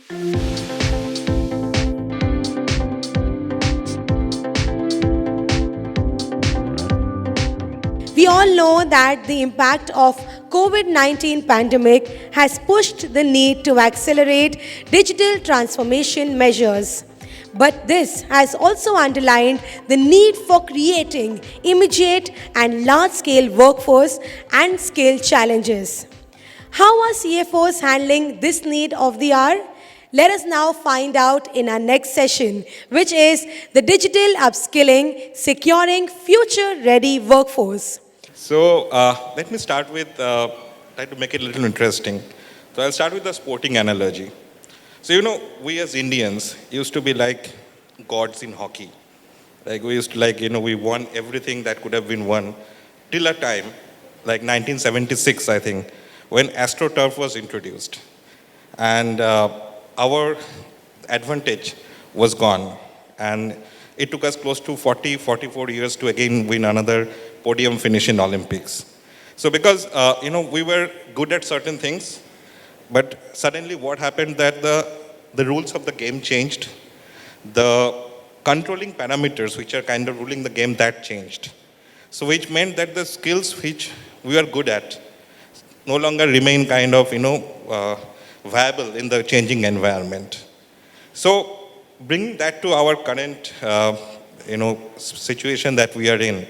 We all know that the impact of COVID-19 pandemic has pushed the need to accelerate digital transformation measures. But this has also underlined the need for creating immediate and large-scale workforce and skill challenges. How are CFOs handling this need of the hour? Let us now find out in our next session, which is the digital upskilling, securing future-ready workforce. So let me start with, try to make it a little interesting. So I'll start with the sporting analogy. So we as Indians used to be like gods in hockey. Like we used to we won everything that could have been won till a time, like 1976, I think, when AstroTurf was introduced. And our advantage was gone. And it took us close to 44 years to again win another podium finish in Olympics. So because, we were good at certain things, but suddenly what happened that the rules of the game changed. The controlling parameters which are kind of ruling the game, that changed. So which meant that the skills which we are good at no longer remain kind of, viable in the changing environment. So bringing that to our current, situation that we are in.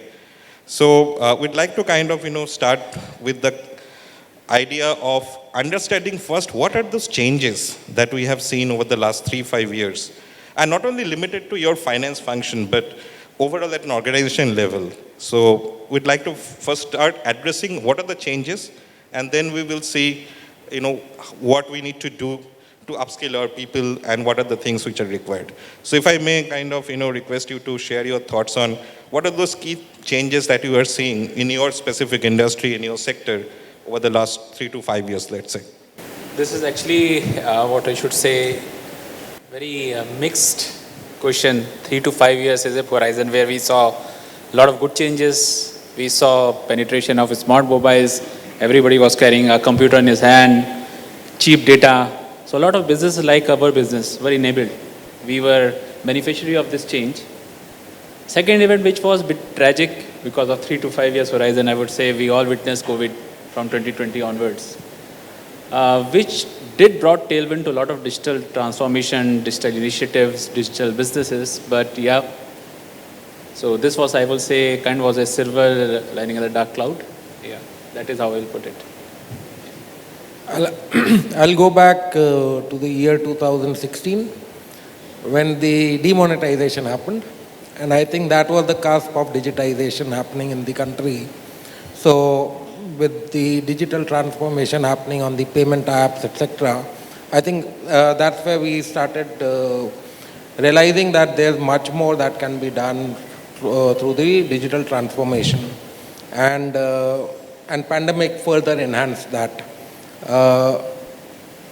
So we'd like to kind of, start with the idea of understanding first what are those changes that we have seen over the last 3-5 years. And not only limited to your finance function, but overall at an organization level. So we'd like to first start addressing what are the changes, and then we will see, what we need to do to upskill our people and what are the things which are required. So if I may kind of, request you to share your thoughts on what are those key changes that you are seeing in your specific industry, in your sector over the last 3 to 5 years, let's say. This is actually what I should say, very mixed question. 3 to 5 years is a horizon where we saw a lot of good changes. We saw penetration of smart mobiles. Everybody was carrying a computer in his hand, cheap data. So a lot of businesses like our business were enabled. We were beneficiary of this change. Second event, which was a bit tragic because of 3 to 5 years horizon, I would say we all witnessed COVID from 2020 onwards, which did brought tailwind to a lot of digital transformation, digital initiatives, digital businesses. But yeah, so this was, I will say, kind of was a silver lining in the dark cloud. Yeah, that is how I will put it. I'll go back to the year 2016 when the demonetization happened. And I think that was the cusp of digitization happening in the country. So with the digital transformation happening on the payment apps, etc., I think that's where we started realizing that there's much more that can be done through the digital transformation. And pandemic further enhanced that.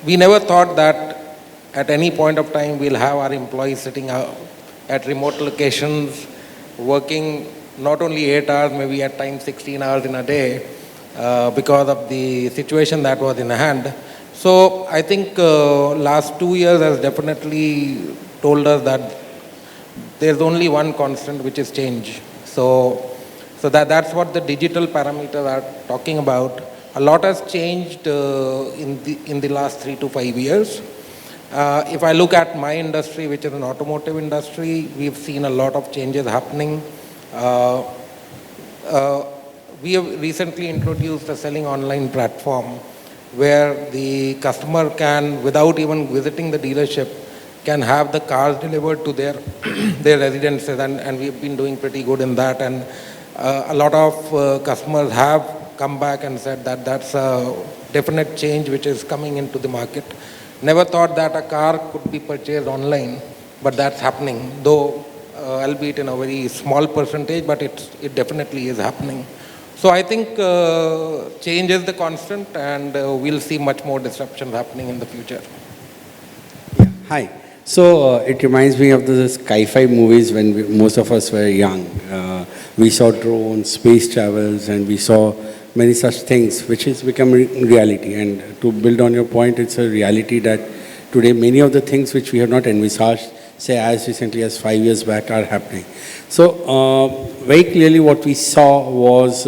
We never thought that at any point of time we'll have our employees sitting at remote locations, working not only 8 hours, maybe at times 16 hours in a day, because of the situation that was in hand. So I think last 2 years has definitely told us that there's only one constant, which is change. So that's what the digital parameters are talking about. A lot has changed in the last 3 to 5 years. If I look at my industry, which is an automotive industry, we've seen a lot of changes happening. We have recently introduced a selling online platform where the customer can, without even visiting the dealership, can have the cars delivered to their residences, and we've been doing pretty good in that. And a lot of customers have come back and said that that's a definite change which is coming into the market. Never thought that a car could be purchased online, but that's happening, though albeit in a very small percentage, but it definitely is happening. So I think change is the constant, and we'll see much more disruption happening in the future. Yeah. Hi. So it reminds me of the sci-fi movies when most of us were young. We saw drones, space travels, and we saw many such things which has become reality. And to build on your point, it's a reality that today many of the things which we have not envisaged, say as recently as 5 years back, are happening. So very clearly what we saw was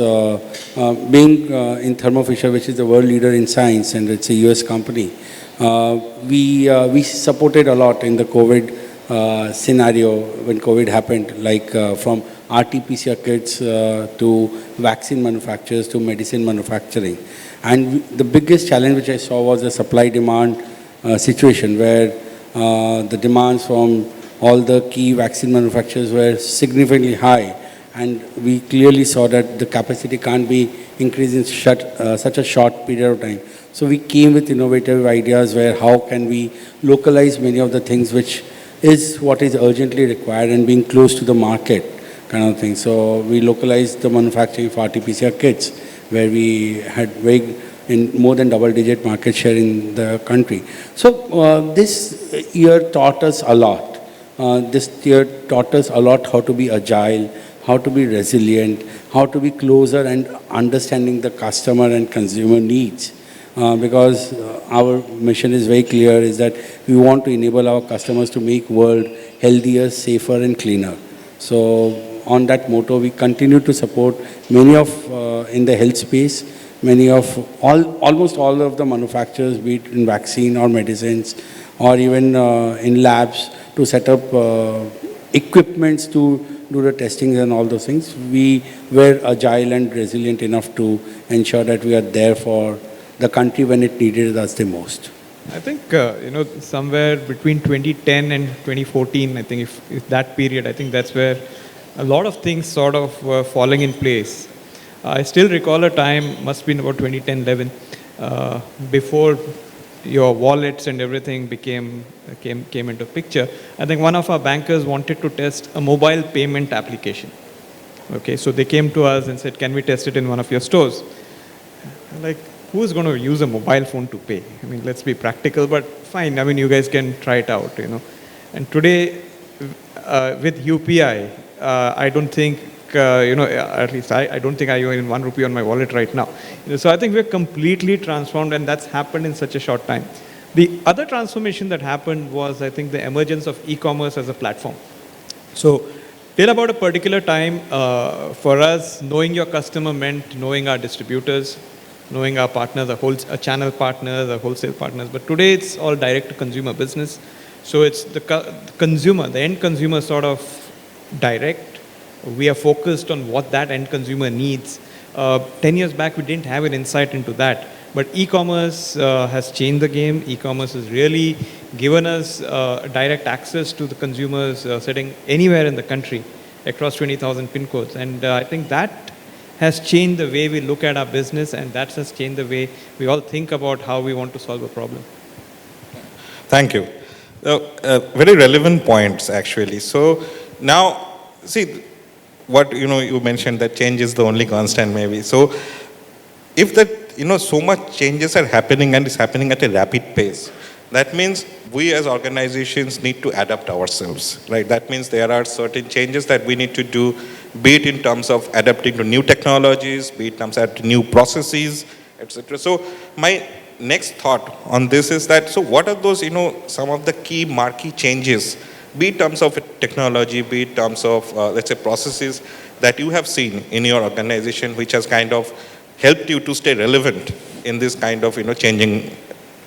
being in Thermo Fisher, which is the world leader in science, and it's a US company. We supported a lot in the COVID scenario when COVID happened, like from RT-PCR kits to vaccine manufacturers to medicine manufacturing. And the biggest challenge which I saw was the supply-demand situation where the demands from all the key vaccine manufacturers were significantly high. And we clearly saw that the capacity can't be increased in such a short period of time. So we came with innovative ideas where how can we localize many of the things which is what is urgently required and being close to the market kind of thing. So we localized the manufacturing for RT-PCR kits where we had in more than double-digit market share in the country. So this year taught us a lot. This year taught us a lot how to be agile, how to be resilient, how to be closer and understanding the customer and consumer needs. Because our mission is very clear, is that we want to enable our customers to make world healthier, safer and cleaner. So on that motto, we continue to support many of, in the health space, many of, almost all of the manufacturers, be it in vaccine or medicines, or even in labs to set up equipments to do the testings and all those things. We were agile and resilient enough to ensure that we are there for the country when it needed us the most. I think, somewhere between 2010 and 2014, I think if that period, I think that's where a lot of things sort of were falling in place. I still recall a time, must be about 2010-11, before your wallets and everything came into picture. I think one of our bankers wanted to test a mobile payment application. Okay, so they came to us and said, can we test it in one of your stores? Like, who's going to use a mobile phone to pay? I mean, let's be practical, but fine. I mean, you guys can try it out, And today, with UPI, I don't think, at least I don't think I own 1 rupee on my wallet right now. So I think we're completely transformed, and that's happened in such a short time. The other transformation that happened was, I think, the emergence of e-commerce as a platform. So till about a particular time, for us, knowing your customer meant knowing our distributors, knowing our partners, our channel partners, our wholesale partners. But today it's all direct-to-consumer business. So it's the consumer, the end consumer sort of direct. We are focused on what that end consumer needs. 10 years back, we didn't have an insight into that. But e-commerce has changed the game. E-commerce has really given us direct access to the consumers sitting anywhere in the country across 20,000 pin codes. And I think that has changed the way we look at our business, and that has changed the way we all think about how we want to solve a problem. Thank you. Very relevant points, actually. So now, see, what you mentioned that change is the only constant, maybe. So if that so much changes are happening and is happening at a rapid pace, that means we as organizations need to adapt ourselves, right? That means there are certain changes that we need to do, be it in terms of adapting to new technologies, be it in terms of new processes, etc. So my next thought on this is that, so what are those, some of the key marquee changes, be it in terms of technology, be it in terms of, let's say, processes that you have seen in your organization, which has kind of helped you to stay relevant in this kind of, changing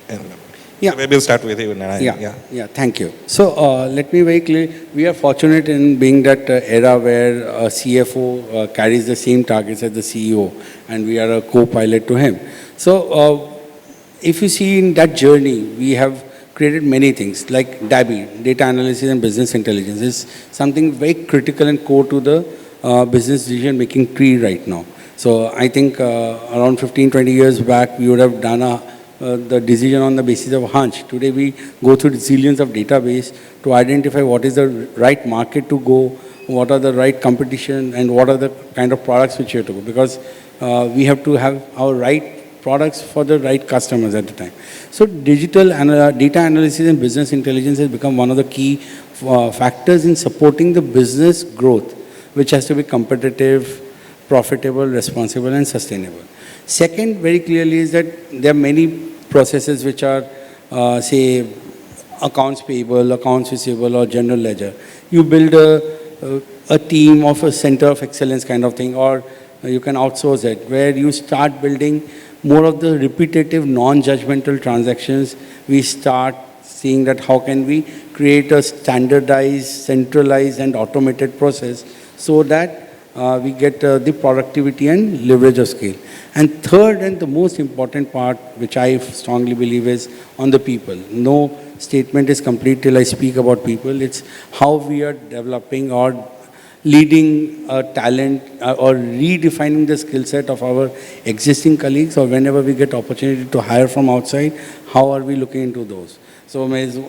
environment? Yeah. So maybe we'll start with you, Narayan. Yeah, thank you. So let me very clear, we are fortunate in being that era where a CFO carries the same targets as the CEO, and we are a co-pilot to him. So if you see in that journey, we have created many things like DABI, data analysis and business intelligence, is something very critical and core to the business decision-making tree right now. So I think around 15, 20 years back, we would have done the decision on the basis of a hunch. Today we go through zillions of database to identify what is the right market to go, what are the right competition, and what are the kind of products which you have to go. Because we have to have our right products for the right customers at the time. So digital data analysis and business intelligence has become one of the key factors in supporting the business growth, which has to be competitive, profitable, responsible, and sustainable. Second, very clearly, is that there are many processes which are, say, accounts payable, accounts receivable, or general ledger. You build a team of a center of excellence kind of thing, or you can outsource it, where you start building more of the repetitive, non-judgmental transactions. We start seeing that how can we create a standardized, centralized, and automated process so that we get the productivity and leverage of scale. And third, and the most important part, which I strongly believe, is on the people. No statement is complete till I speak about people. It's how we are developing or leading talent or redefining the skill set of our existing colleagues, or whenever we get opportunity to hire from outside, how are we looking into those? So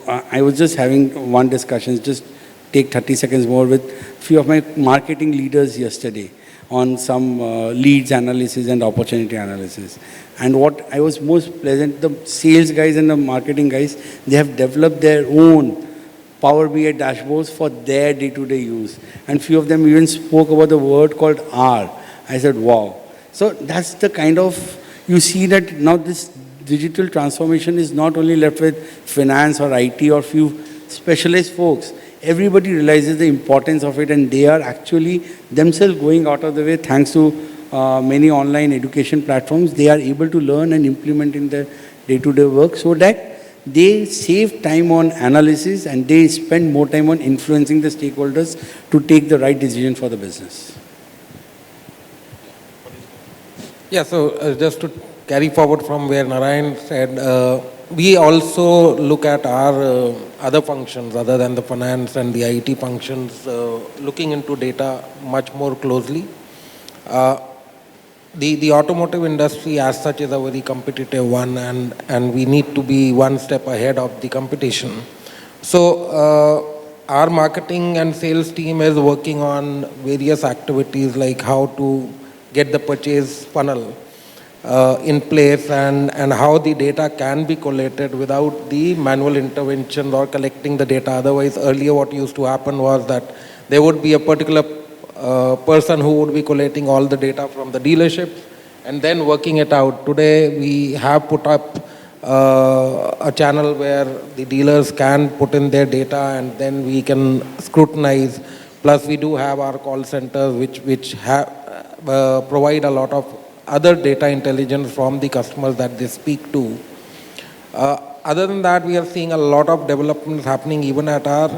I was just having one discussion, just take 30 seconds more with few of my marketing leaders yesterday on some leads analysis and opportunity analysis. And what I was most pleasant, the sales guys and the marketing guys, they have developed their own Power BI dashboards for their day-to-day use. And few of them even spoke about the word called R. I said, wow. So that's the kind of, you see that now this digital transformation is not only left with finance or IT or few specialized folks. Everybody realizes the importance of it, and they are actually themselves going out of the way, thanks to many online education platforms. They are able to learn and implement in their day-to-day work so that they save time on analysis and they spend more time on influencing the stakeholders to take the right decision for the business. Yeah, so just to carry forward from where Narayan said, we also look at our other functions other than the finance and the IT functions, looking into data much more closely. The automotive industry as such is a very competitive one, and we need to be one step ahead of the competition. So our marketing and sales team is working on various activities like how to get the purchase funnel in place and how the data can be collated without the manual intervention or collecting the data. Otherwise, earlier what used to happen was that there would be a particular person who would be collating all the data from the dealership and then working it out. Today, we have put up a channel where the dealers can put in their data and then we can scrutinize. Plus, we do have our call centers which provide a lot of other data intelligence from the customers that they speak to. Other than that, we are seeing a lot of developments happening even at our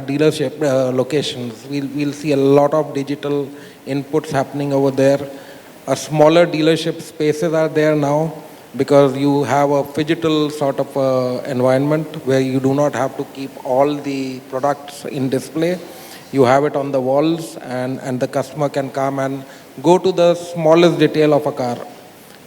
dealership locations. We'll see a lot of digital inputs happening over there. Smaller dealership spaces are there now because you have a phygital sort of environment where you do not have to keep all the products in display. You have it on the walls and the customer can come and go to the smallest detail of a car,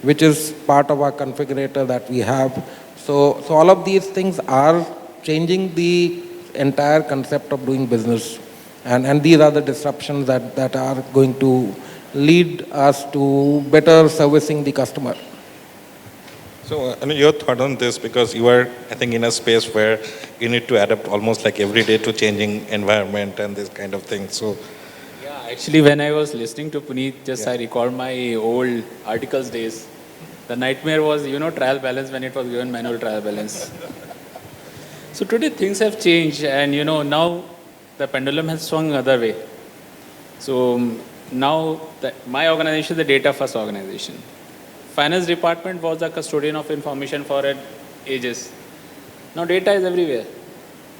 which is part of our configurator that we have. So all of these things are changing the entire concept of doing business. And these are the disruptions that are going to lead us to better servicing the customer. So, your thought on this, because you are, I think, in a space where you need to adapt almost like every day to changing environment and this kind of thing. So, yeah, actually, when I was listening to Puneet, I recalled my old articles days. The nightmare was, trial balance when it was given manual trial balance. So today things have changed, and now the pendulum has swung other way. So now my organization is the data first organization. Finance department was the custodian of information for ages. Now data is everywhere.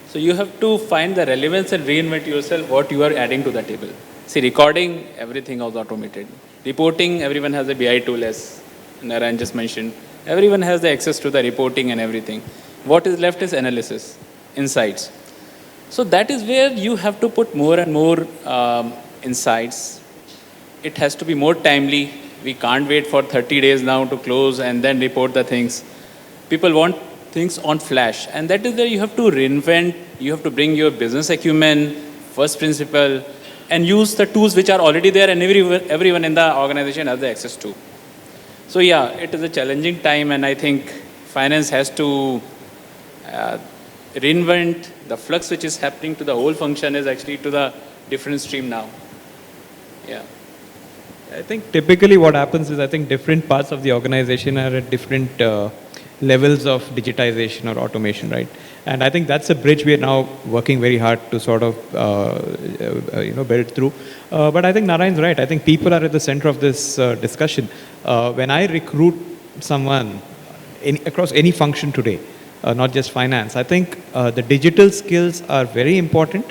So you have to find the relevance and reinvent yourself what you are adding to the table. See, recording, everything was automated. Reporting, everyone has a BI tool, as Narayan just mentioned. Everyone has the access to the reporting and everything. What is left is analysis, insights. So that is where you have to put more and more insights. It has to be more timely. We can't wait for 30 days now to close and then report the things. People want things on flash. And that is where you have to reinvent. You have to bring your business acumen, first principle, and use the tools which are already there and everyone in the organization has the access to. So yeah, it is a challenging time, and I think finance has to reinvent. The flux which is happening to the whole function is actually to the different stream now. Yeah. I think typically what happens is, I think different parts of the organization are at different levels of digitization or automation, right? And I think that's a bridge we are now working very hard to sort of build through. But I think Narayan's right. I think people are at the center of this discussion. When I recruit someone across any function today, not just finance, I think the digital skills are very important.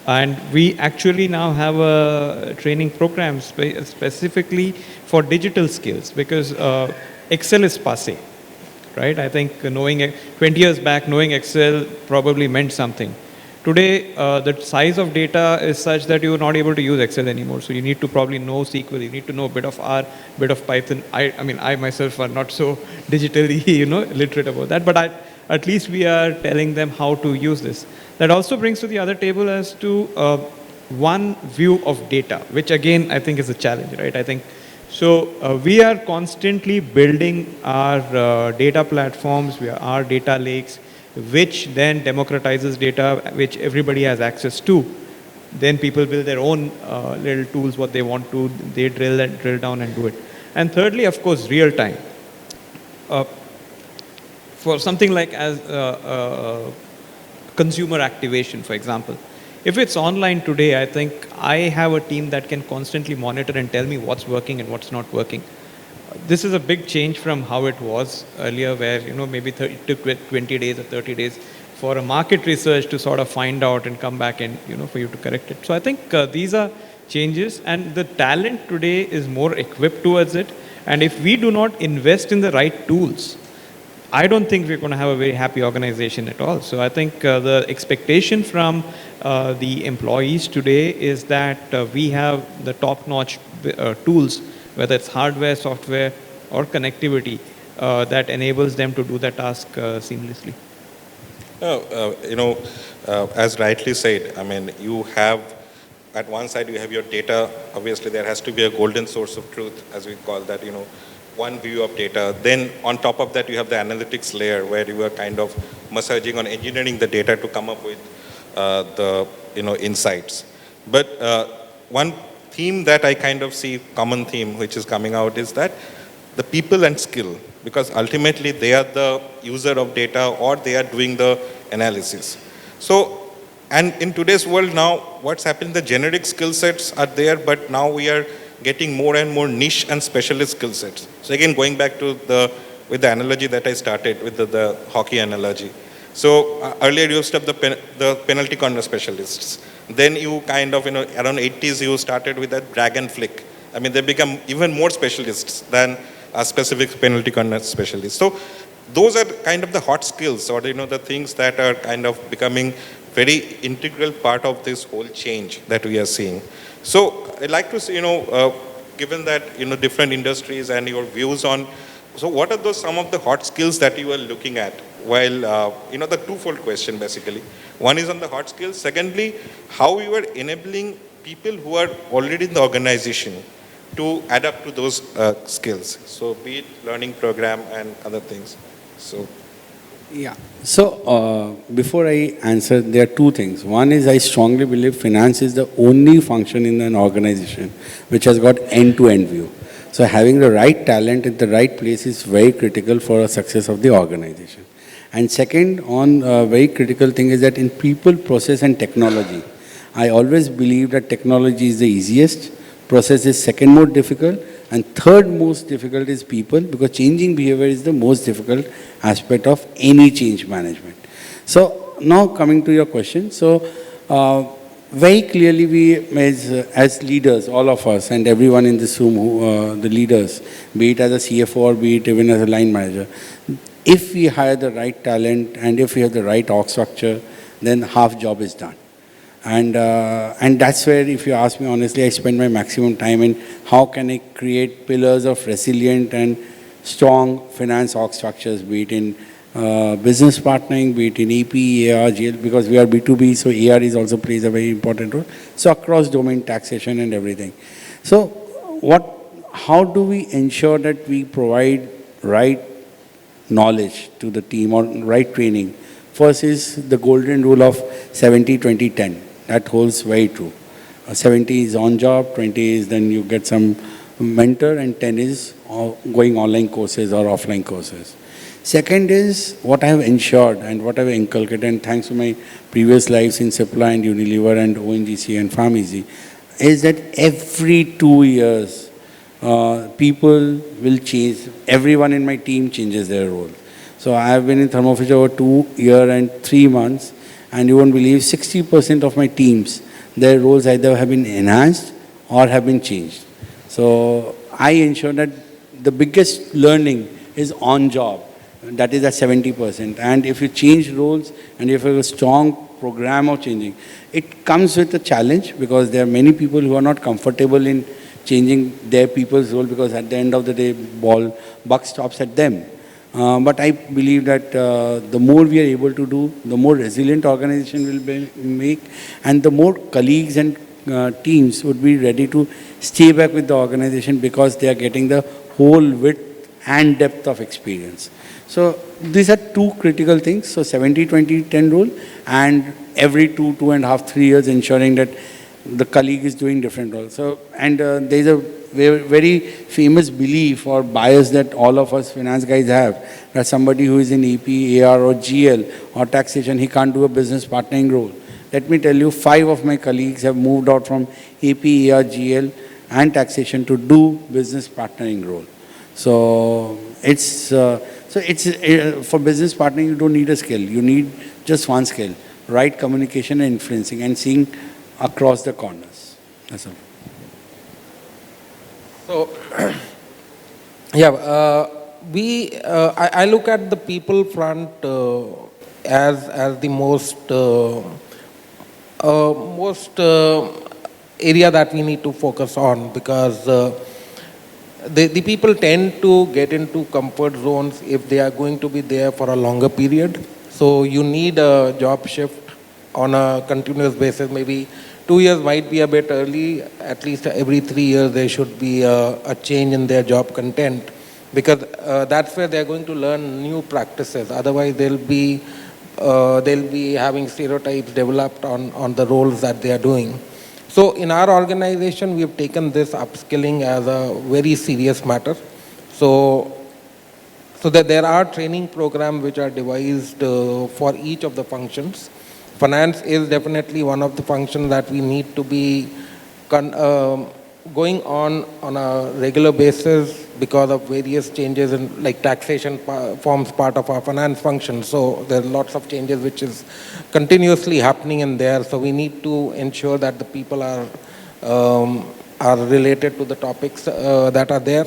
And we actually now have a training program specifically for digital skills, because Excel is passé, right? I think knowing 20 years back, knowing Excel probably meant something. Today, the size of data is such that you're not able to use Excel anymore. So you need to probably know SQL. You need to know a bit of R, bit of Python. I mean, I myself are not so digitally, literate about that. But at least we are telling them how to use this. That also brings to the other table as to one view of data, which again, I think is a challenge, right? I think so. We are constantly building our data platforms, our data lakes, which then democratizes data, which everybody has access to. Then people build their own little tools, what they want to, they drill down and do it. And thirdly, of course, real time. For something like as consumer activation, for example. If it's online today, I think I have a team that can constantly monitor and tell me what's working and what's not working. This is a big change from how it was earlier, where maybe it took 20 days or 30 days for a market research to sort of find out and come back and for you to correct it. So I think these are changes, and the talent today is more equipped towards it. And if we do not invest in the right tools, I don't think we're going to have a very happy organization at all. So I think the expectation from the employees today is that we have the top-notch tools, whether it's hardware, software, or connectivity, that enables them to do the task seamlessly. As rightly said, I mean, you have, at one side, you have your data. Obviously, there has to be a golden source of truth, as we call that, one view of data. Then on top of that, you have the analytics layer, where you are kind of massaging on engineering the data to come up with the insights. But one theme that I kind of see, common theme which is coming out, is that the people and skill, because ultimately they are the user of data or they are doing the analysis. So, and in today's world now, what's happening, the generic skill sets are there, but now we are getting more and more niche and specialist skill sets. So again, going back to with the analogy that I started with, the hockey analogy. So earlier you used to have the penalty corner specialists. Then you kind of, around 80s you started with that drag and flick. I mean, they become even more specialists than a specific penalty corner specialist. So those are kind of the hot skills, or the things that are kind of becoming very integral part of this whole change that we are seeing. So I'd like to say, given that, different industries and your views on, so what are some of the hot skills that you are looking at? While, the twofold question basically. One is on the hot skills. Secondly, how you are enabling people who are already in the organization to adapt to those skills. So be it learning program and other things. So. Yeah. So before I answer, there are two things. One is, I strongly believe finance is the only function in an organization which has got end-to-end view. So having the right talent at the right place is very critical for the success of the organization. And second, very critical thing is that in people, process and technology, I always believe that technology is the easiest, process is second most difficult, and third most difficult is people, because changing behavior is the most difficult aspect of any change management. So now coming to your question, so very clearly we as leaders, all of us and everyone in this room, the leaders, be it as a CFO or be it even as a line manager, if we hire the right talent and if we have the right org structure, then half job is done. And that's where, if you ask me honestly, I spend my maximum time in how can I create pillars of resilient and strong finance org structures, be it in business partnering, be it in AP, AR, GL, because we are B2B, so AR is also plays a very important role. So across domain taxation and everything. So how do we ensure that we provide right knowledge to the team or right training? First is the golden rule of 70-20-10. That holds very true. 70 is on job, 20 is then you get some mentor, and 10 is going online courses or offline courses. Second is what I have ensured and what I have inculcated, and thanks to my previous lives in Cipla and Unilever and ONGC and PharmEasy, is that every 2 years, people will change. Everyone in my team changes their role. So I have been in Thermo Fisher over 2 years and 3 months, and you won't believe 60% of my teams, their roles either have been enhanced or have been changed. So I ensure that the biggest learning is on job. That is at 70%. And if you change roles and if you have a strong program of changing, it comes with a challenge because there are many people who are not comfortable in changing their people's role because at the end of the day, buck stops at them. But I believe that the more we are able to do, the more resilient organization will make, and the more colleagues and teams would be ready to stay back with the organization because they are getting the whole width and depth of experience. So these are two critical things. So 70-20-10 rule, and every 2.5, 3 years ensuring that the colleague is doing different roles. So, and there is a very famous belief or bias that all of us finance guys have, that somebody who is in EP, AR or GL or taxation, he can't do a business partnering role. Let me tell you, 5 of my colleagues have moved out from AP, AR, GL and taxation to do business partnering role. So it's for business partnering, you don't need a skill. You need just one skill: right communication and influencing, and seeing across the corners. That's all. So, yeah, I look at the people front as the most area that we need to focus on, because the people tend to get into comfort zones if they are going to be there for a longer period. So you need a job shift on a continuous basis. Maybe 2 years might be a bit early. At least every 3 years there should be a change in their job content, because that's where they're going to learn new practices. Otherwise they'll be having stereotypes developed on the roles that they are doing. So in our organization, we have taken this upskilling as a very serious matter. So that there are training programs which are devised for each of the functions. Finance is definitely one of the functions that we need to be going on a regular basis, because of various changes in, like, taxation forms part of our finance function. So there are lots of changes which is continuously happening in there. So we need to ensure that the people are related to the topics that are there.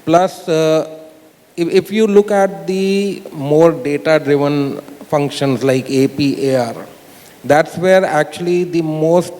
Plus, if you look at the more data-driven functions like AP, AR, that's where actually the most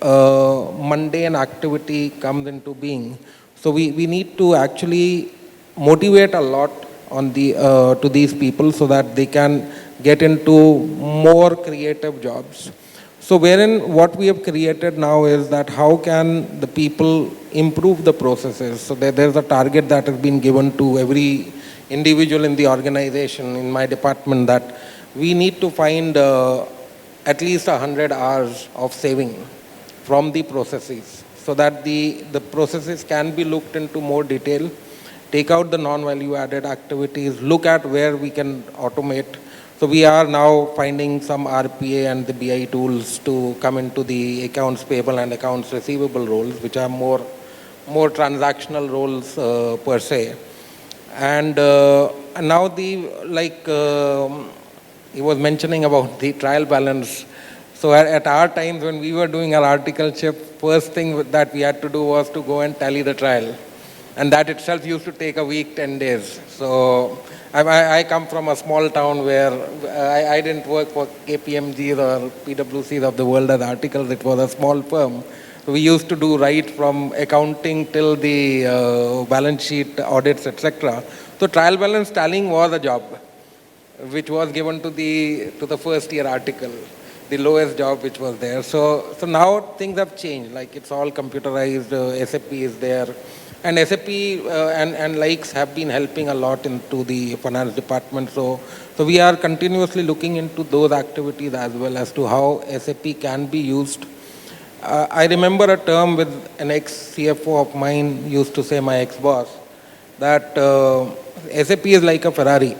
mundane activity comes into being. So we need to actually motivate a lot on to these people so that they can get into more creative jobs. So wherein what we have created now is that how can the people improve the processes. So there's a target that has been given to every individual in the organization, in my department, that we need to find at least 100 hours of saving from the processes, so that the processes can be looked into more detail, take out the non-value added activities, look at where we can automate. So we are now finding some RPA and the BI tools to come into the accounts payable and accounts receivable roles, which are more transactional roles per se. And now he was mentioning about the trial balance. So at our times when we were doing our articleship, first thing that we had to do was to go and tally the trial. And that itself used to take a week, 10 days. So I come from a small town where I didn't work for KPMGs or PwCs of the world as articles. It was a small firm. So we used to do right from accounting till the balance sheet audits, etc. So trial balance tallying was a job which was given to the first year article, the lowest job which was there. So now things have changed. Like, it's all computerized. SAP is there, and SAP and likes have been helping a lot into the finance department. So we are continuously looking into those activities as well as to how SAP can be used. I remember a term with an ex-CFO of mine used to say, my ex-boss, that SAP is like a Ferrari.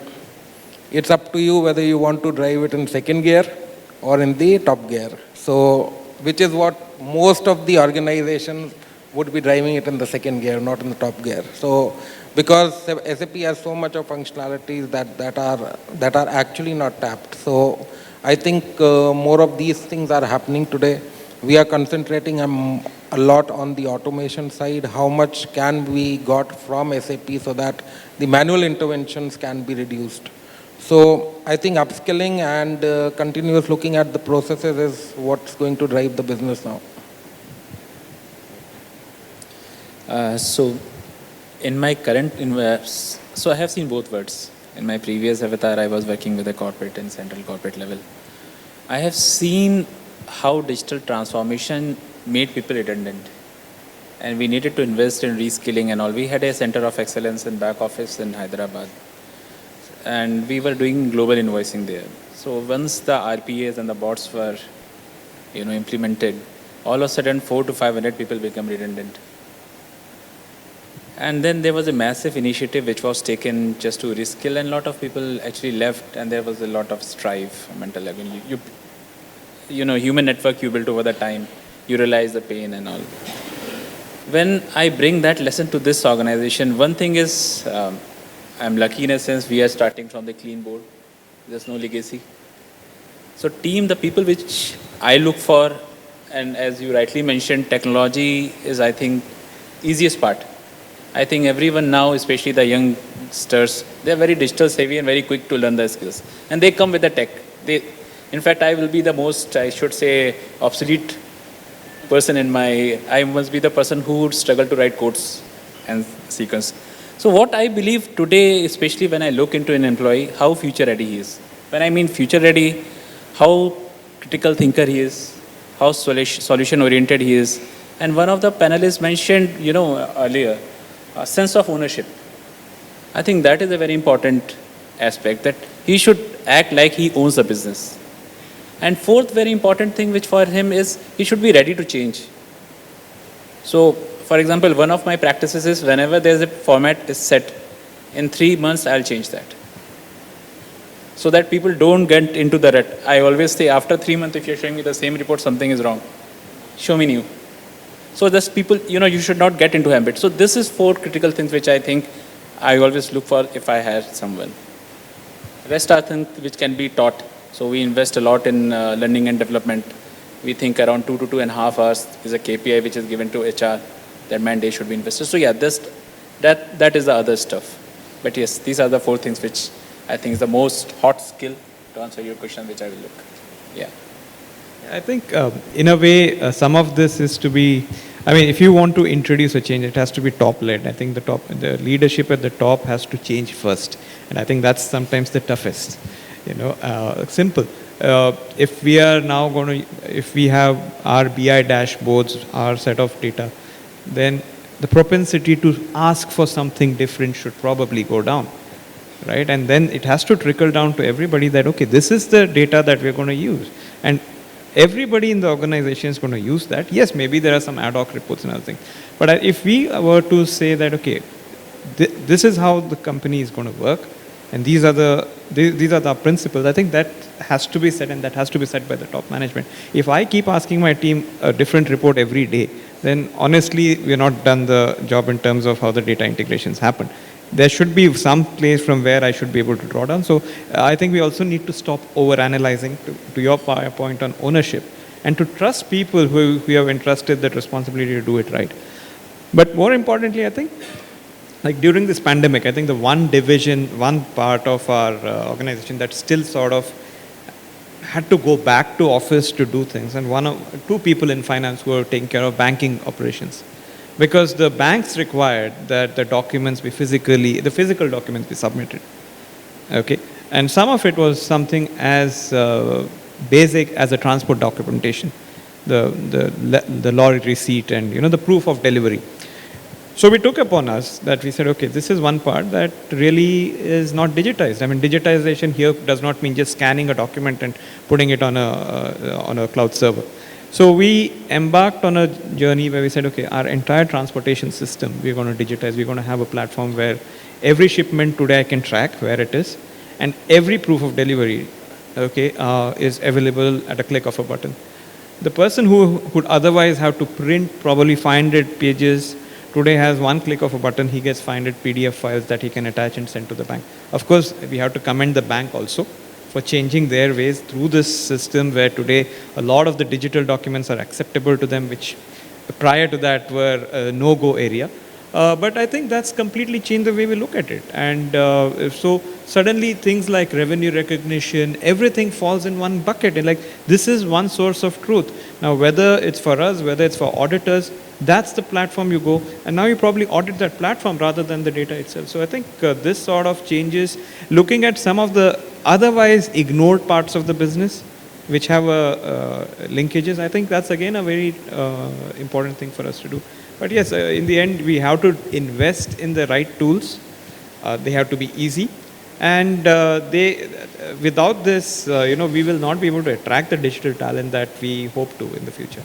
It's up to you whether you want to drive it in second gear or in the top gear. So, which is what most of the organizations would be driving it in the second gear, not in the top gear. So, because SAP has so much of functionalities that are actually not tapped. So, I think more of these things are happening today. We are concentrating a lot on the automation side. How much can we got from SAP so that the manual interventions can be reduced? So I think upskilling and continuous looking at the processes is what's going to drive the business now. So in my current, so I have seen both words. In my previous avatar, I was working with a corporate and central corporate level. I have seen how digital transformation made people redundant. And we needed to invest in reskilling and all. We had a center of excellence in back office in Hyderabad. And we were doing global invoicing there. So once the RPAs and the bots were, implemented, all of a sudden 400 to 500 people become redundant. And then there was a massive initiative which was taken just to reskill, and a lot of people actually left, and there was a lot of strife, mental. I mean, human network you built over the time, you realize the pain and all. When I bring that lesson to this organization, one thing is, I'm lucky in a sense we are starting from the clean board. There's no legacy. So team, the people which I look for, and as you rightly mentioned, technology is, I think, easiest part. I think everyone now, especially the youngsters, they're very digital savvy and very quick to learn the skills. And they come with the tech. In fact, I will be the most, I should say, obsolete person I must be the person who would struggle to write codes and sequence. So what I believe today, especially when I look into an employee, how future ready he is. When I mean future ready, how critical thinker he is, how solution oriented he is. And one of the panelists mentioned, earlier, a sense of ownership. I think that is a very important aspect, that he should act like he owns the business. And fourth very important thing which for him is, he should be ready to change. So, for example, one of my practices is whenever there's a format is set, in 3 months I'll change that. So that people don't get into the rut. I always say after 3 months, if you're showing me the same report, something is wrong. Show me new. So this people, you should not get into habit. So this is 4 critical things which I think I always look for if I hire someone. Rest are things which can be taught. So we invest a lot in learning and development. We think around 2 to 2.5 hours is a KPI which is given to HR. That mandate should be invested. So yeah, that is the other stuff. But yes, these are the 4 things which I think is the most hot skill to answer your question, which I will look. Yeah. I think in a way, some of this is to be, if you want to introduce a change, it has to be top-led. I think the leadership at the top has to change first. And I think that's sometimes the toughest. Simple. If we are now if we have our BI dashboards, our set of data, then the propensity to ask for something different should probably go down, right? And then it has to trickle down to everybody that, okay, this is the data that we're going to use. And everybody in the organization is going to use that. Yes, maybe there are some ad hoc reports and other things. But if we were to say that, okay, this is how the company is going to work, and these are the principles, I think that has to be said, and that has to be said by the top management. If I keep asking my team a different report every day, then honestly, we're not done the job in terms of how the data integrations happen. There should be some place from where I should be able to draw down. So I think we also need to stop over-analyzing, to your point on ownership, and to trust people who have entrusted that responsibility to do it right. But more importantly, I think, like during this pandemic, I think the one part of our organization that still sort of had to go back to office to do things, and 2 people in finance who were taking care of banking operations, because the banks required that the physical documents be submitted. Okay, and some of it was something as basic as a transport documentation, the lorry receipt, and the proof of delivery. So we took upon us that we said, okay, this is one part that really is not digitized. Digitization here does not mean just scanning a document and putting it on a cloud server. So we embarked on a journey where we said, okay, our entire transportation system, we're going to digitize. We're going to have a platform where every shipment today I can track where it is. and every proof of delivery, okay, is available at a click of a button. The person who would otherwise have to print probably 500 pages today has one click of a button, he gets 500 PDF files that he can attach and send to the bank. Of course, we have to commend the bank also for changing their ways through this system where today a lot of the digital documents are acceptable to them, which prior to that were a no-go area. But I think that's completely changed the way we look at it. And so suddenly things like revenue recognition, everything falls in one bucket. And like, this is one source of truth. Now, whether it's for us, whether it's for auditors, that's the platform you go. And now you probably audit that platform rather than the data itself. So I think this sort of changes, looking at some of the otherwise ignored parts of the business, which have linkages, I think that's again a very important thing for us to do. But yes, in the end, we have to invest in the right tools. They have to be easy. And without this, we will not be able to attract the digital talent that we hope to in the future.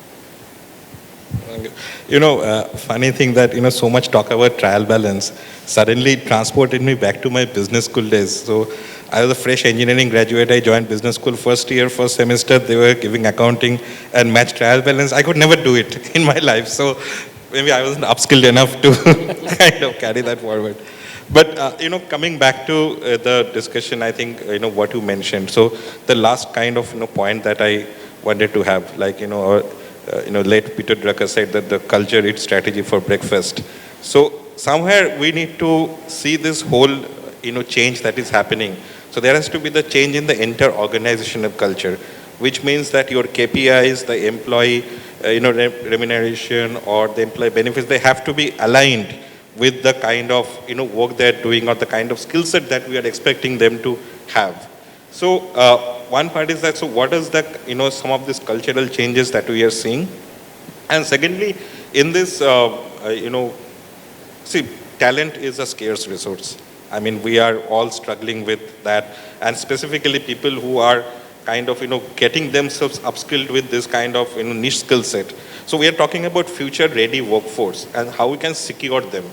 Funny thing that, so much talk about trial balance suddenly transported me back to my business school days. So I was a fresh engineering graduate. I joined business school first year, first semester. They were giving accounting and match trial balance. I could never do it in my life. So maybe I wasn't upskilled enough to kind of carry that forward. But, coming back to the discussion, I think, what you mentioned. So the last kind of, point that I wanted to have, like, late Peter Drucker said that the culture eats strategy for breakfast. So somewhere we need to see this whole, change that is happening. So there has to be the change in the entire organizational culture, which means that your KPIs, the employee, remuneration or the employee benefits, they have to be aligned with the kind of, work they're doing or the kind of skill set that we are expecting them to have. So one part is that, so what is the, some of these cultural changes that we are seeing? And secondly, in this, see, talent is a scarce resource. I mean, we are all struggling with that. And specifically people who are kind of, getting themselves upskilled with this kind of, niche skill set. So we are talking about future ready workforce and how we can secure them.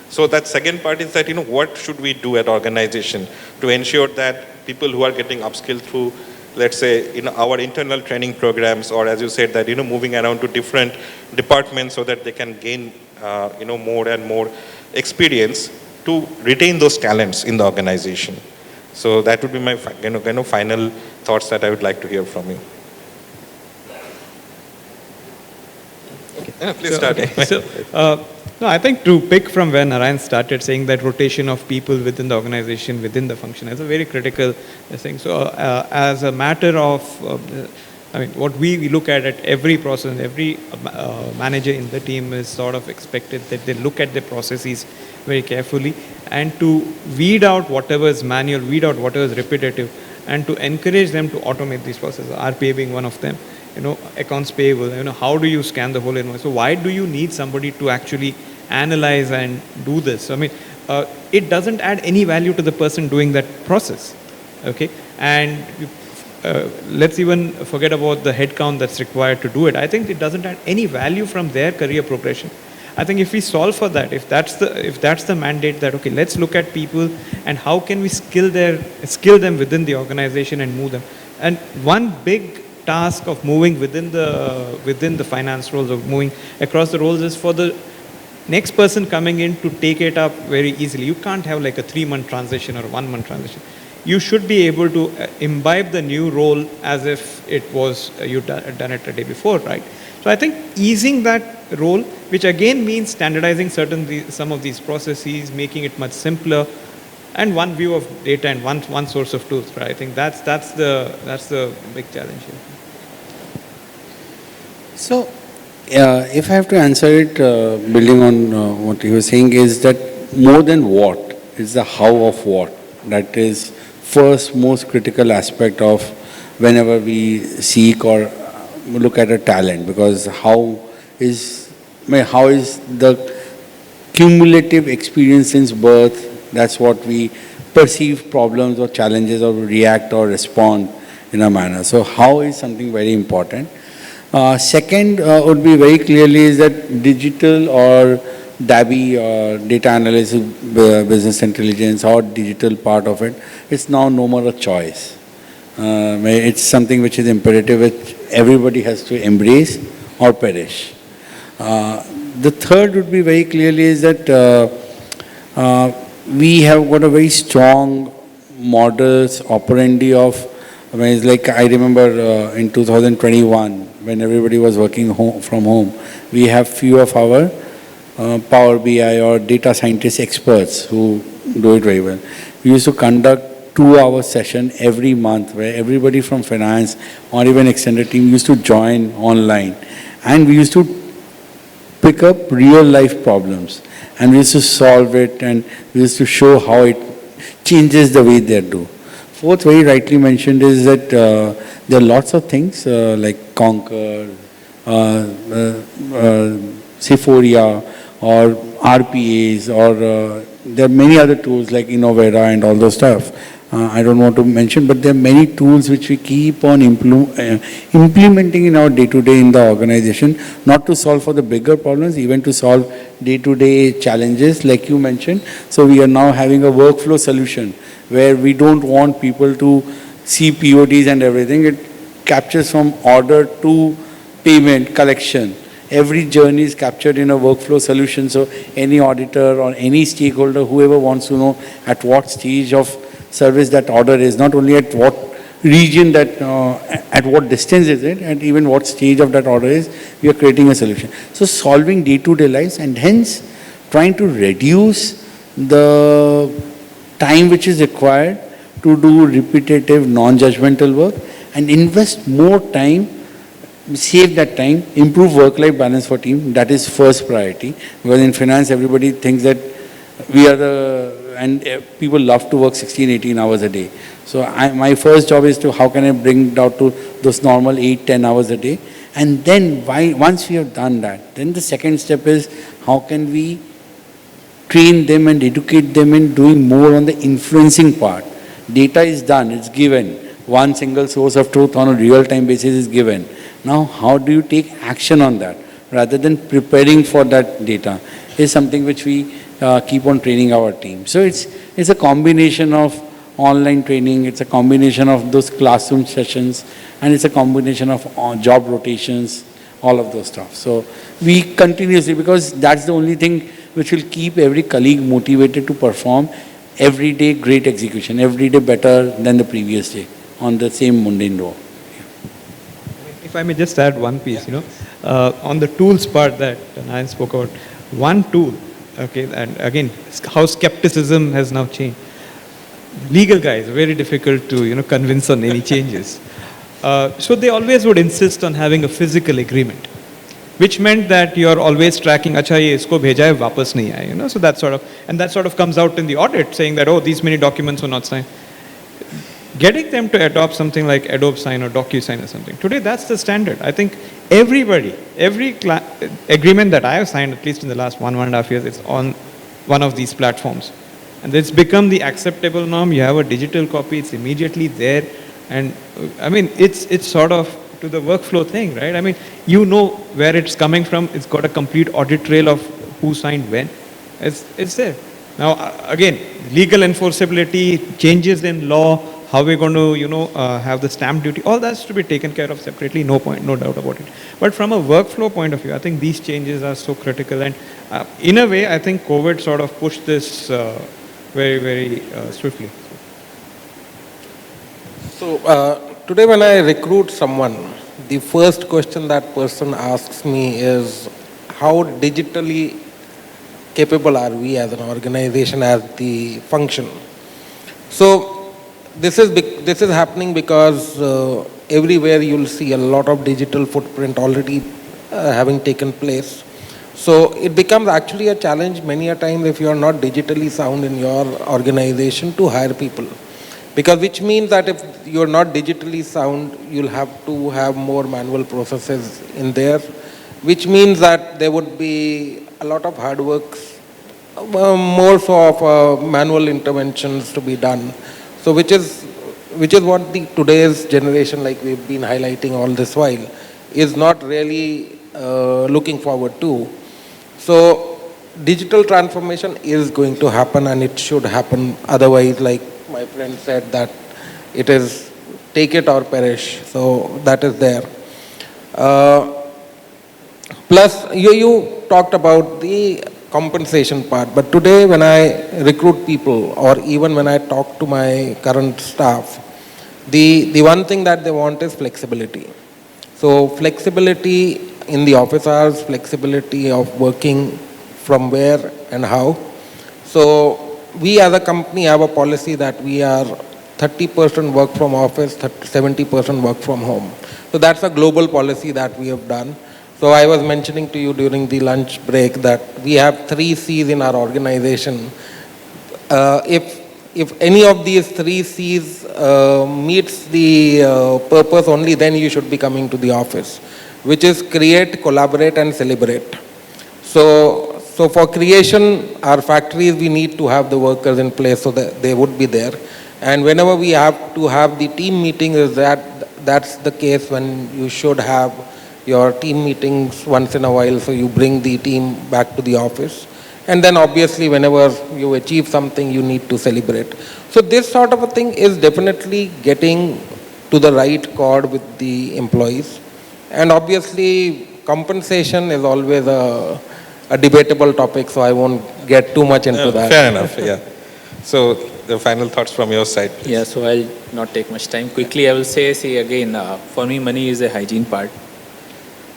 So that second part is that, what should we do at organization to ensure that people who are getting upskilled through, let's say, our internal training programs, or as you said, that, moving around to different departments so that they can gain, more and more experience to retain those talents in the organization. So that would be my kind of final thoughts that I would like to hear from you. Yeah, please start. Okay. No, I think to pick from where Narayan started, saying that rotation of people within the organization, within the function, is a very critical thing. So as a matter of, what we look at every process, every manager in the team is sort of expected that they look at their processes very carefully and to weed out whatever is manual, weed out whatever is repetitive, and to encourage them to automate these processes, RPA being one of them. Accounts payable, how do you scan the whole invoice? So why do you need somebody to actually analyze and do this? I mean, it doesn't add any value to the person doing that process, okay? And let's even forget about the headcount that's required to do it. I think it doesn't add any value from their career progression. I think if we solve for that, if that's the mandate that, okay, let's look at people and how can we skill them within the organization and move them. And one big task of moving within the finance roles, of moving across the roles, is for the next person coming in to take it up very easily. You can't have like a 3-month transition or 1-month transition. You should be able to imbibe the new role as if it was you'd done it a day before, right? So I think easing that role, which again means standardizing some of these processes, making it much simpler, and one view of data and one source of truth, right? I think that's the big challenge here. So, if I have to answer it, building on what you were saying, is that more than what, is the how of what. That is first most critical aspect of whenever we seek or look at a talent, because how is the cumulative experience since birth. That's what we perceive problems or challenges or react or respond in a manner. So how is something very important. Second would be very clearly is that digital or DABI, data analysis, business intelligence, or digital part of it, it's now no more a choice. It's something which is imperative, which everybody has to embrace or perish. The third would be very clearly is that we have got a very strong models operandi of, I mean, it's like I remember in 2021 when everybody was working from home, we have few of our Power BI or data scientist experts who do it very well. We used to conduct 2-hour session every month where everybody from finance or even extended team used to join online, and we used to pick up real life problems and we used to solve it, and we used to show how it changes the way they do. Fourth, very rightly mentioned, is that there are lots of things like Conquer, Sephoria, or RPAs, or there are many other tools like Innovera and all those stuff. I don't want to mention, but there are many tools which we keep on implementing in our day-to-day in the organization, not to solve for the bigger problems, even to solve day-to-day challenges like you mentioned. So we are now having a workflow solution where we don't want people to see PODs and everything. It captures from order to payment, collection. Every journey is captured in a workflow solution. So any auditor or any stakeholder, whoever wants to know at what stage of service that order is, not only at what region that, at what distance is it, and even what stage of that order is, we are creating a solution. So solving day-to-day lives, and hence trying to reduce the time which is required to do repetitive, non-judgmental work, and invest more time, save that time, improve work-life balance for team. That is first priority, because in finance everybody thinks that we are the, and people love to work 16, 18 hours a day. So my first job is to how can I bring it down to those normal 8, 10 hours a day. And then once we have done that, then the second step is how can we train them and educate them in doing more on the influencing part. Data is done, it's given. One single source of truth on a real-time basis is given. Now how do you take action on that rather than preparing for that data is something which we keep on training our team. So it's a combination of online training, it's a combination of those classroom sessions, and it's a combination of job rotations, all of those stuff. So we continuously, because that's the only thing which will keep every colleague motivated to perform every day great execution, every day better than the previous day on the same mundane role. If I may just add one piece, on the tools part that Narayan spoke about, one tool, okay, and again, how skepticism has now changed. Legal guys, very difficult to, convince on any changes. So they always would insist on having a physical agreement, which meant that you're always tracking, acha ye isko bheja hai, wapas nahi aaye, so that sort of comes out in the audit saying that, oh, these many documents were not signed. Getting them to adopt something like Adobe Sign or DocuSign or something. Today, that's the standard. I think every agreement that I have signed, at least in the last 1.5 years, it's on one of these platforms. And it's become the acceptable norm. You have a digital copy, it's immediately there. And I mean, it's sort of to the workflow thing, right? I mean, you know where it's coming from. It's got a complete audit trail of who signed when. It's there. Now, again, legal enforceability, changes in law, how we're going to, have the stamp duty, all that's to be taken care of separately, no doubt about it. But from a workflow point of view, I think these changes are so critical. And in a way, I think COVID sort of pushed this very, very swiftly. So today when I recruit someone, the first question that person asks me is, how digitally capable are we as an organization, as the function? So this is happening because everywhere you'll see a lot of digital footprint already having taken place. So it becomes actually a challenge many a time if you are not digitally sound in your organization to hire people. Because which means that if you're not digitally sound, you'll have to have more manual processes in there, which means that there would be a lot of hard work, more so of manual interventions to be done. So which is what the today's generation, like we've been highlighting all this while, is not really looking forward to. So digital transformation is going to happen and it should happen. Otherwise, like my friend said, that it is take it or perish. So that is there. Plus, you talked about the compensation part, but today when I recruit people or even when I talk to my current staff, the one thing that they want is flexibility. So flexibility in the office hours, flexibility of working from where and how. So we as a company have a policy that we are 30% work from office, 70% work from home. So that's a global policy that we have done. So I was mentioning to you during the lunch break that we have 3 C's in our organization. If any of these 3 C's meets the purpose, only then you should be coming to the office, which is create, collaborate, and celebrate. So for creation, our factories, we need to have the workers in place so that they would be there. And whenever we have to have the team meetings, that's the case when you should have your team meetings once in a while, so you bring the team back to the office. And then obviously whenever you achieve something, you need to celebrate. So this sort of a thing is definitely getting to the right chord with the employees. And obviously compensation is always a debatable topic, so I won't get too much into that. Fair enough, yeah. So the final thoughts from your side, please. Yeah, so I'll not take much time. Quickly, I will say, see again, for me, money is a hygiene part.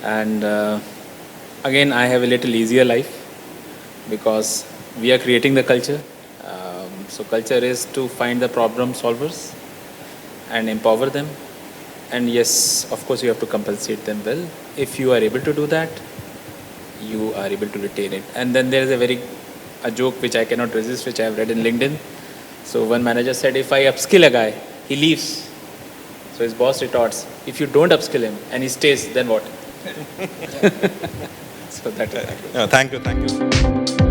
And again, I have a little easier life because we are creating the culture. So culture is to find the problem solvers and empower them. And yes, of course, you have to compensate them well. If you are able to do that, you are able to retain it. And then there is a joke which I cannot resist, which I have read in LinkedIn. So one manager said, if I upskill a guy, he leaves. So his boss retorts, if you don't upskill him and he stays, then what? So that is Thank you.